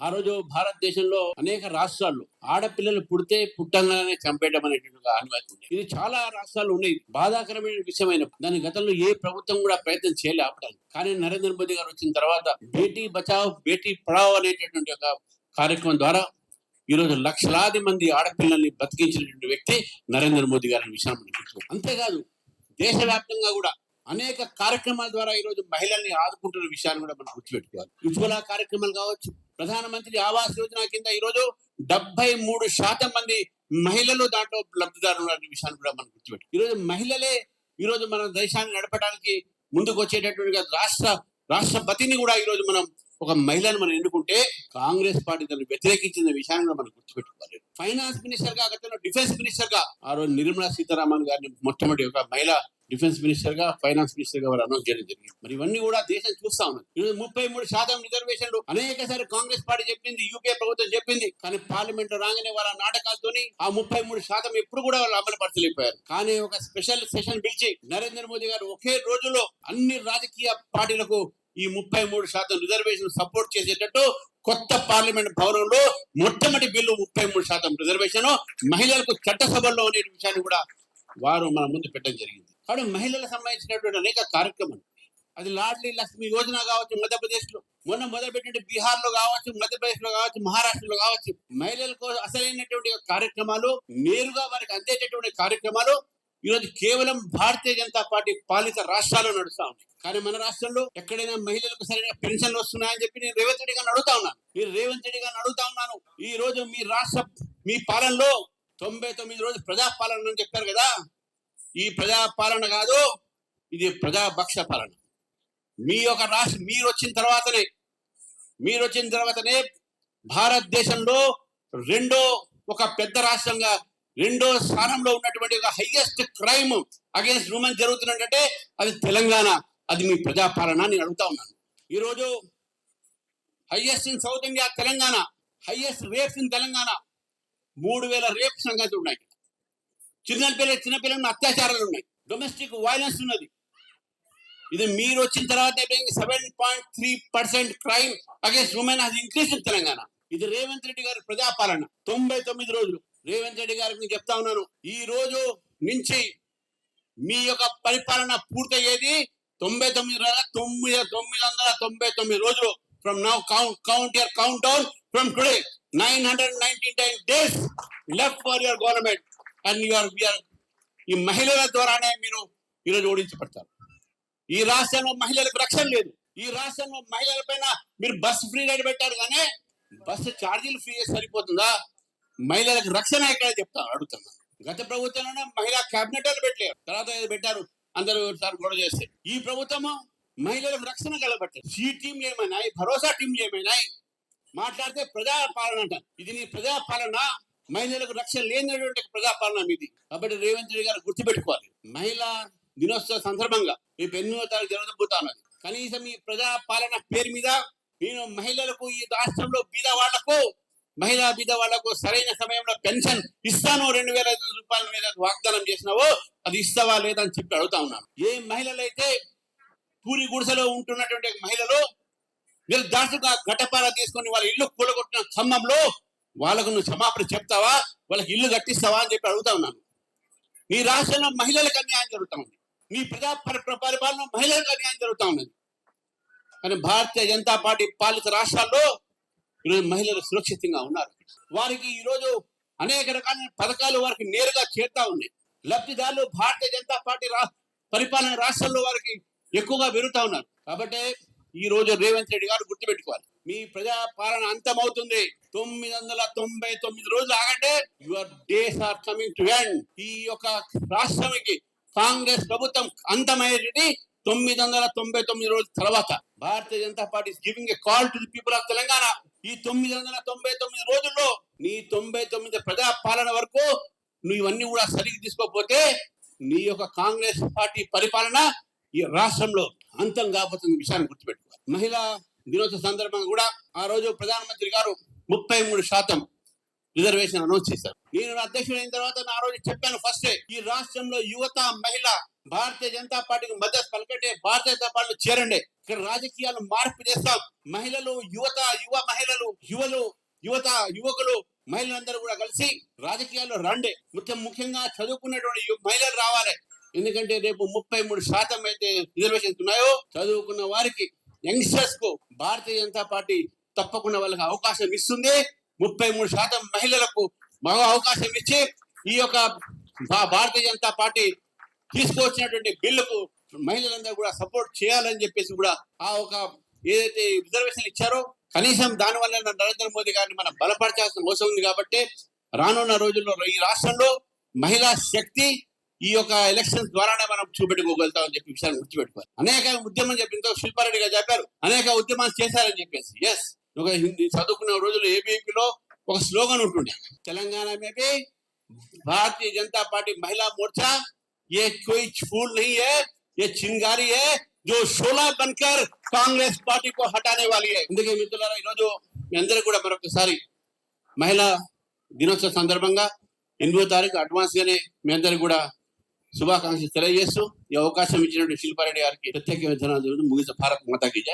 ఆ రోజు భారతదేశంలో అనేక రాష్ట్రాల్లో ఆడపిల్లలు పుడితే పుట్టంగానే చంపేయడం అనేటువంటి ఆనవాయితీ ఉంది. ఇది చాలా రాష్ట్రాలు ఉన్నాయి. బాధాకరమైన విషయమైన దాని గతంలో ఏ ప్రభుత్వం కూడా ప్రయత్నం చేయలే ఆపడానికి. కానీ నరేంద్ర మోదీ గారు వచ్చిన తర్వాత బేటీ బచావ్ బేటీ పడావ్ అనేటటువంటి ఒక కార్యక్రమం ద్వారా ఈ రోజు లక్షలాది మంది ఆడపిల్లల్ని బతికించినటువంటి వ్యక్తి నరేంద్ర మోదీ గారి విషయాన్ని అంతేకాదు దేశవ్యాప్తంగా కూడా అనేక కార్యక్రమాల ద్వారా ఈ రోజు మహిళల్ని ఆదుకుంటున్న విషయాన్ని కూడా మనం గుర్తుపెట్టుకోవాలి. ఉజ్వల కార్యక్రమాలు కావచ్చు, ప్రధానమంత్రి ఆవాస్ యోజన కింద ఈ రోజు 73% మంది మహిళలు దాంట్లో లబ్ధిదారులు అనే విషయాన్ని కూడా మనం గుర్తుపెట్టు. ఈ రోజు మహిళలే ఈ రోజు మన దేశాన్ని నడపడానికి ముందుకు వచ్చేటటువంటి రాష్ట్రపతిని కూడా ఈ రోజు మనం ఒక మహిళను మనం ఎన్నుకుంటే కాంగ్రెస్ పార్టీ దాన్ని వ్యతిరేకించిన విషయాన్ని కూడా మనం గుర్తుపెట్టుకోవాలి. ఫైనాన్స్ మినిస్టర్ గా, గతంలో డిఫెన్స్ మినిస్టర్ గా ఆ రోజు నిర్మలా సీతారామన్ గారిని మొట్టమొదటి ఒక మహిళ డిఫెన్స్ మినిస్టర్ గా, ఫైనాన్స్ మినిస్టర్ గా వారు అనౌన్స్ చేయడం జరిగింది. మరి ఇవన్నీ కూడా దేశం చూస్తా ఉన్నది. 33% రిజర్వేషన్లు అనేక సార్లు కాంగ్రెస్ పార్టీ చెప్పింది, యూపీఏ ప్రభుత్వం చెప్పింది. కానీ పార్లమెంట్ లో రాగానే వాళ్ళ నాటకాలతోని ఆ 33% ఎప్పుడు కూడా వాళ్ళు అమలు పరచలేకపోయారు. కానీ ఒక స్పెషల్ సెషన్ పిలిచి నరేంద్ర మోదీ గారు ఒకే రోజులో అన్ని రాజకీయ పార్టీలకు ఈ 33% రిజర్వేషన్ సపోర్ట్ చేసేటట్టు కొత్త పార్లమెంట్ భవనంలో మొట్టమొదటి బిల్లు 33% రిజర్వేషన్ మహిళలకు చట్టసభల్లో అనే విషయాన్ని కూడా వారు మన ముందు పెట్టడం జరిగింది. కాబట్టి మహిళలకు సంబంధించినటువంటి అనేక కార్యక్రమాలు, అది లాడ్లీ లక్ష్మి యోజన కావచ్చు, మధ్యప్రదేశ్ లో మొన్న మొదలుపెట్టిన బీహార్ లో కావచ్చు, మధ్యప్రదేశ్ లో కావచ్చు, మహారాష్ట్రలో కావచ్చు, మహిళలకు అసలైనటువంటి కార్యక్రమాలు నేరుగా వారికి అందేటటువంటి కార్యక్రమాలు ఈరోజు కేవలం భారతీయ జనతా పార్టీ పాలిత రాష్ట్రాల్లో నడుస్తా ఉన్నాయి. కానీ మన రాష్ట్రంలో ఎక్కడైనా మహిళలకు సరైన పెన్షన్లు వస్తున్నాయని చెప్పి నేను రేవంత్ రెడ్డి గారిని అడుగుతా ఉన్నాను. ఈ రోజు మీ పాలనలో 99 రోజులు ప్రజాపాలన అని చెప్పారు కదా. ఈ ప్రజాపాలన కాదు, ఇది ప్రజాభక్ష పాలన. మీ యొక్క రాష్ట్రం మీరు వచ్చిన తర్వాతనే భారతదేశంలో ఒక పెద్ద రాష్ట్రంగా రెండో స్థానంలో ఉన్నటువంటి ఒక హైయెస్ట్ క్రైమ్ అగేన్స్ట్ ఉమెన్ జరుగుతున్నట్టే అది తెలంగాణ. అది మీ ప్రజాపాలన నేను అడుగుతా ఉన్నాను. ఈరోజు highest in south India Telangana, highest rapes in Telangana. 3000 rape సంగతులు ఉన్నాయి. చిన్నపిల్లల అత్యాచారాలు ఉన్నాయి, డొమెస్టిక్ వైలెన్స్ ఉన్నది. ఇది మీరు వచ్చిన తర్వాత 7.3% crime against women has increase in Telangana. ఇది రేవంత్ రెడ్డి గారి ప్రజాపాలన. 99 రోజులు రేవంత్ రెడ్డి గారికి నేను చెప్తా ఉన్నాను, ఈ రోజు నుంచి మీ యొక్క పరిపాలన పూర్తయ్యేది 999 రోజులు. From now count down from today 999 days left for your government and ఈ మహిళల ద్వారానే మీరు ఈరోజు ఓడించబడతారు. ఈ రాష్ట్రంలో మహిళలకు రక్షణ లేదు. ఈ రాష్ట్రంలో మహిళల పైన మీరు బస్సు ఫ్రీ రైడ్ పెట్టారు, కానీ బస్సు ఛార్జీలు ఫ్రీ సరిపోతుందా? మహిళలకు రక్షణ ఎక్కడ అడుగుతున్నాను. గత ప్రభుత్వంలో మహిళా క్యాబినెట్ పెట్టలేరు, తర్వాత పెట్టారు, అందరూ గొడవ చేస్తే. ఈ ప్రభుత్వము మహిళలకు రక్షణ కలబట్టారు. సి టీంలు ఏమైనాయి, భరోసా టీంలు ఏమైనాయి, మాట్లాడితే ప్రజాపాలన అంటారు. ఇది నీ ప్రజాపాలన, మహిళలకు రక్షణ లేనటువంటి ప్రజాపాలన మీది. కాబట్టి రేవంత్ రెడ్డి గారు గుర్తుపెట్టుకోవాలి, మహిళా దినోత్సవ సందర్భంగా రేపు 8వ తారీఖు జరగబోతా ఉన్నది. కనీసం ఈ ప్రజాపాలన పేరు మీద నేను మహిళలకు, ఈ రాష్ట్రంలో మహిళా బీద వాళ్లకు సరైన సమయంలో పెన్షన్ ఇస్తాను, 2005 రూపాయల మీద వాగ్దానం చేసినావో అది ఇస్తావా లేదని చెప్పి అడుగుతా ఉన్నాను. ఏ మహిళలైతే పూరి గుడిసెలో ఉంటున్నటువంటి మహిళలు నిర్దాక్షిగా గడ్డపార తీసుకొని వాళ్ళ ఇల్లు కూలగొట్టిన ఖమ్మంలో వాళ్ళకు నువ్వు క్షమాపణ చెప్తావా, వాళ్ళకి ఇల్లు కట్టిస్తావా అని చెప్పి అడుగుతా ఉన్నాను. నీ రాష్ట్రంలో మహిళలకు అన్యాయం జరుగుతా ఉంది, నీ పరిపాలన మహిళలకు అన్యాయం జరుగుతా ఉన్నది. కానీ భారతీయ జనతా పార్టీ పాలిత రాష్ట్రాల్లో ఈరోజు మహిళలు సురక్షితంగా ఉన్నారు. వారికి ఈరోజు అనేక రకాల పథకాలు వారికి నేరుగా చేరుతా ఉన్నాయి. లబ్ధిదారులు భారతీయ జనతా పార్టీ పరిపాలన రాష్ట్రాల్లో వారికి ఎక్కువగా పెరుగుతా ఉన్నారు. కాబట్టి ఈ రోజు రేవంత్ రెడ్డి గారు గుర్తుపెట్టుకోవాలి, మీ ప్రజాపాలన అంతమవుతుంది. 999 రోజులు ఆగంటే your days are coming to end. ఈ యొక్క రాష్ట్రానికి కాంగ్రెస్ ప్రభుత్వం అంతమయ్యేది 999 రోజుల తర్వాత. Bharatiya Janata Party giving a call to the people of Telangana. ఈ 999 రోజుల్లో నీ 99 ప్రజాపాలన వరకు నువ్వు ఇవన్నీ కూడా సరిగ్గా తీసుకోకపోతే నీ యొక్క కాంగ్రెస్ పార్టీ పరిపాలన ఈ రాష్ట్రంలో అంతం కాబోతున్న విషయాన్ని గుర్తుపెట్టుకోవాలి. మహిళా దినోత్సవ సందర్భంగా కూడా ఆ రోజు ప్రధానమంత్రి గారు 33% రిజర్వేషన్ అనౌన్స్ చేశారు. నేను అధ్యక్షుడు అయిన తర్వాత ఆ రోజు చెప్పాను, ఫస్ట్ ఈ రాష్ట్రంలో యువత, మహిళ భారతీయ జనతా పార్టీకి మద్దతు పలకండి, భారతీయ జనతా పార్టీలో చేరండి. ఇక్కడ రాజకీయాలు మార్పు చేస్తాం. మహిళలు, యువ మహిళలు, యువకులు, మహిళలందరూ కూడా కలిసి రాజకీయాల్లో రండి. ముఖ్యంగా చదువుకున్నటువంటి మహిళలు రావాలి. ఎందుకంటే రేపు 33% అయితే రిజర్వేషన్స్ ఉన్నాయో చదువుకున్న వారికి, యంగ్స్టర్స్ కు భారతీయ జనతా పార్టీ తప్పకుండా వాళ్ళకి అవకాశం ఇస్తుంది. 33% మహిళలకు మగ అవకాశం ఇచ్చి ఈ యొక్క భారతీయ జనతా పార్టీ తీసుకొచ్చినటువంటి బిల్లుకు మహిళలందరూ కూడా సపోర్ట్ చేయాలని చెప్పేసి కూడా ఆ ఒక ఏదైతే రిజర్వేషన్ ఇచ్చారో కనీసం దాని వల్ల నరేంద్ర మోదీ గారిని మనం బలపరచాల్సిన అవసరం ఉంది. కాబట్టి రానున్న రోజుల్లో ఈ రాష్ట్రంలో మహిళా శక్తి ఈ యొక్క ఎలక్షన్స్ ద్వారానే మనం చూపెట్టుకోగలుగుతామని చెప్పి విషయాన్ని గుర్తుపెట్టుకోవాలి. అనేక ఉద్యమం చెప్పిందో శిల్పారెడ్డి గారు చెప్పారు, అనేక ఉద్యమాలు చేశారని చెప్పేసి. ఎస్, ఒక హిందీ చదువుకున్న రోజులు ఏబీపీలో ఒక స్లోగన్ ఉంటుండే, తెలంగాణ में भी भारतीय जनता पार्टी महिला मोर्चा ये कोई फूल नहीं है, ये चिंगारी है जो शोला बनकर कांग्रेस पार्टी को हटाने वाली है. అందుకే మిత్రులారా, ఈరోజు మీ అందరూ కూడా మరొకసారి మహిళా దినోత్సవ సందర్భంగా 8వ తారీఖు అడ్వాన్స్ గానే మీ అందరూ కూడా శుభాకాంక్షలు తెలియజేస్తూ ఈ అవకాశం ఇచ్చినటువంటి శిల్పారెడ్డి గారికి ప్రత్యేక ధన్యవాదాలు. ముగిస భారత్ మాతా కీ జై.